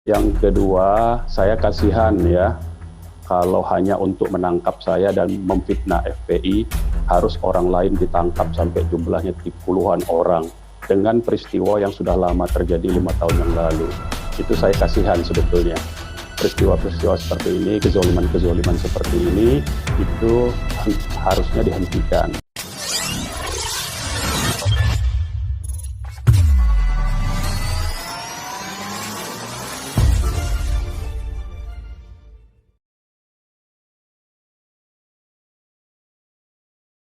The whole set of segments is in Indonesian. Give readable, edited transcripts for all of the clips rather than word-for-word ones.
Yang kedua, saya kasihan ya, kalau hanya untuk menangkap saya dan memfitnah FPI, harus orang lain ditangkap sampai jumlahnya puluhan orang dengan peristiwa yang sudah lama terjadi 5 tahun yang lalu. Itu saya kasihan sebetulnya. Peristiwa-peristiwa seperti ini, kezoliman-kezoliman seperti ini, itu harusnya dihentikan.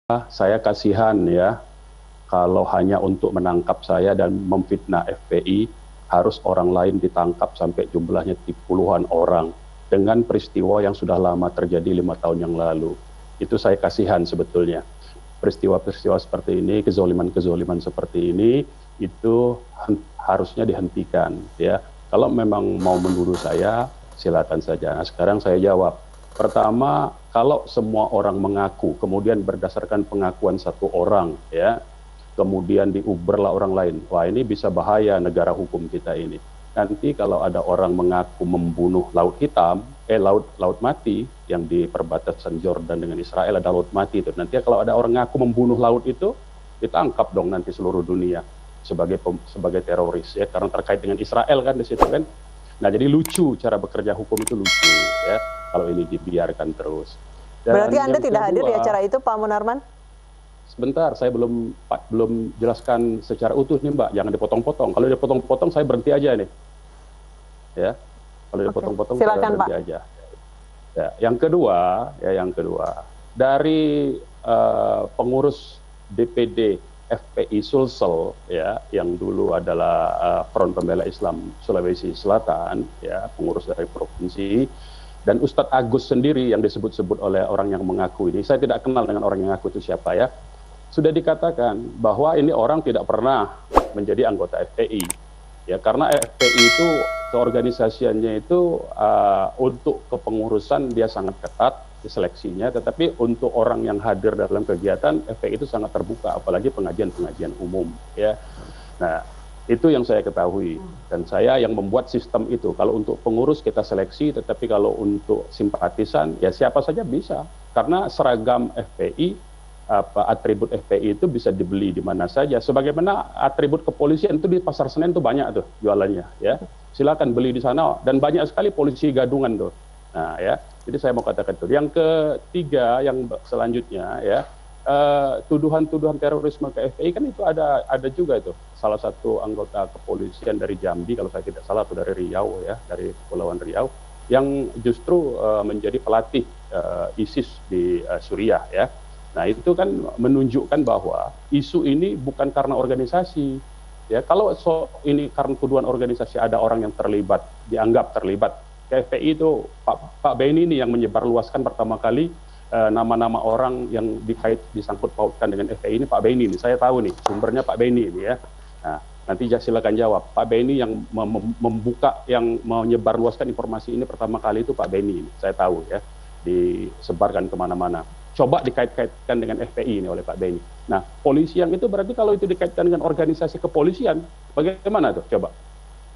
Saya kasihan ya, kalau hanya untuk menangkap saya dan memfitnah FPI, harus orang lain ditangkap sampai jumlahnya puluhan orang dengan peristiwa yang sudah lama terjadi 5 tahun yang lalu. Itu saya kasihan sebetulnya. Peristiwa-peristiwa seperti ini, kezoliman-kezoliman seperti ini, itu harusnya dihentikan. Ya, kalau memang mau menuduh saya, silakan saja. Nah, sekarang saya jawab. Pertama, kalau semua orang mengaku, kemudian berdasarkan pengakuan satu orang, ya, kemudian diuberlah orang lain. Wah, ini bisa bahaya negara hukum kita ini. Nanti kalau ada orang mengaku membunuh Laut Hitam, Laut Mati, yang di perbatasan Jordan dengan Israel ada Laut Mati itu. Nanti kalau ada orang mengaku membunuh laut itu, ditangkap dong nanti seluruh dunia sebagai teroris, ya, karena terkait dengan Israel kan di situ kan. Nah, jadi lucu cara bekerja hukum itu lucu, ya, kalau ini dibiarkan terus. Dan berarti Anda tidak kedua, hadir di acara itu, Pak Munarman? Sebentar, saya belum jelaskan secara utuh nih, Mbak. Jangan dipotong-potong. Kalau dipotong-potong, saya berhenti aja nih. Ya, kalau dipotong-potong, saya berhenti Pak. aja. Ya, yang kedua, dari pengurus DPD FPI Sulsel, ya, yang dulu adalah Front Pembela Islam Sulawesi Selatan, ya, pengurus dari provinsi, dan Ustadz Agus sendiri yang disebut-sebut oleh orang yang mengaku ini, saya tidak kenal dengan orang yang mengaku itu siapa ya, sudah dikatakan bahwa ini orang tidak pernah menjadi anggota FPI, ya, karena FPI itu keorganisasiannya itu untuk kepengurusan dia sangat ketat seleksinya, tetapi untuk orang yang hadir dalam kegiatan FPI itu sangat terbuka, apalagi pengajian-pengajian umum, ya. Nah, itu yang saya ketahui, dan saya yang membuat sistem itu. Kalau untuk pengurus kita seleksi, tetapi kalau untuk simpatisan ya siapa saja bisa, karena seragam FPI, atribut FPI itu bisa dibeli di mana saja. Sebagaimana atribut kepolisian itu di Pasar Senen itu banyak tuh jualannya, ya. Silakan beli di sana, dan banyak sekali polisi gadungan tuh. Nah, ya. Jadi saya mau katakan itu. Yang ketiga, yang selanjutnya, ya, tuduhan-tuduhan terorisme ke FPI kan itu ada juga itu. Salah satu anggota kepolisian dari Jambi, kalau saya tidak salah, atau dari Riau, ya, dari Kepulauan Riau, yang justru menjadi pelatih ISIS di Suriah, ya. Nah, itu kan menunjukkan bahwa isu ini bukan karena organisasi, ya. Kalau ini karena tuduhan organisasi, ada orang yang terlibat, dianggap terlibat. FPI itu Pak Beni ini yang menyebarluaskan pertama kali nama-nama orang yang disangkut pautkan dengan FPI ini, Pak Beni ini. Saya tahu nih sumbernya Pak Beni ini, ya. Nah, nanti silakan jawab. Pak Beni yang membuka, yang menyebarluaskan informasi ini pertama kali itu Pak Beni ini. Saya tahu, ya, disebarkan kemana-mana. Coba dikait-kaitkan dengan FPI ini oleh Pak Beni. Nah, polisi yang itu berarti kalau itu dikaitkan dengan organisasi kepolisian, bagaimana tuh? Coba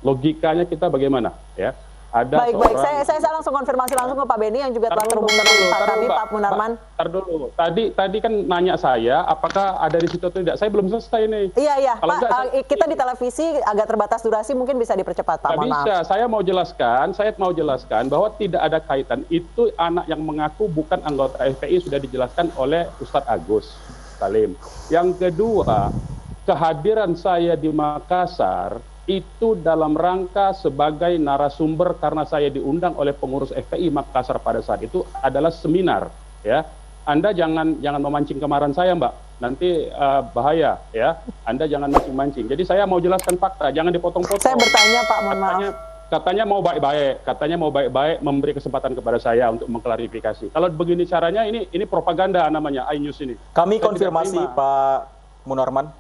logikanya kita bagaimana, ya? Baik, saya langsung konfirmasi langsung ke Pak Beni yang juga telah terhubung dengan Pak kami, Pak Munarman. Dulu. Tadi kan nanya saya apakah ada di situ atau tidak. Saya belum selesai nih. Iya. Pak, kita di televisi agak terbatas durasi, mungkin bisa dipercepat, Pak. Mohon maaf. Bisa. Saya mau jelaskan bahwa tidak ada kaitan. Itu anak yang mengaku bukan anggota FPI, sudah dijelaskan oleh Ustadz Agus Salim. Yang kedua, kehadiran saya di Makassar itu dalam rangka sebagai narasumber karena saya diundang oleh pengurus FPI Makassar pada saat itu adalah seminar, ya. Anda jangan memancing kemarahan saya, Mbak. Nanti bahaya, ya. Anda jangan mancing-mancing. Jadi saya mau jelaskan fakta, jangan dipotong-potong. Saya bertanya, Pak, mohon maaf. Katanya mau baik-baik, memberi kesempatan kepada saya untuk mengklarifikasi. Kalau begini caranya, ini propaganda namanya iNews ini. Kami konfirmasi, Pak Munarman.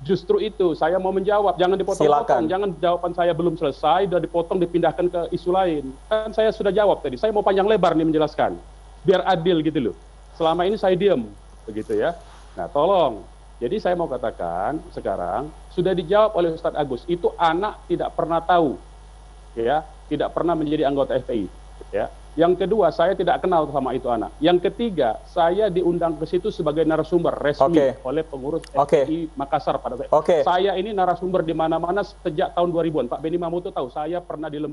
Justru itu, saya mau menjawab, jangan dipotong-potong, jangan jawaban saya belum selesai, sudah dipotong, dipindahkan ke isu lain. Kan saya sudah jawab tadi, saya mau panjang lebar nih menjelaskan, biar adil gitu loh. Selama ini saya diam, begitu ya. Nah, tolong. Jadi saya mau katakan, sekarang, sudah dijawab oleh Ustadz Agus, itu anak tidak pernah tahu ya, tidak pernah menjadi anggota FPI, ya. Yang kedua, saya tidak kenal sama itu anak. Yang ketiga, saya diundang ke situ sebagai narasumber resmi oleh pengurus FPI Makassar pada saat. Saya ini narasumber di mana-mana sejak tahun 2000-an. Pak Benny Mamoto tahu, saya pernah di lembaga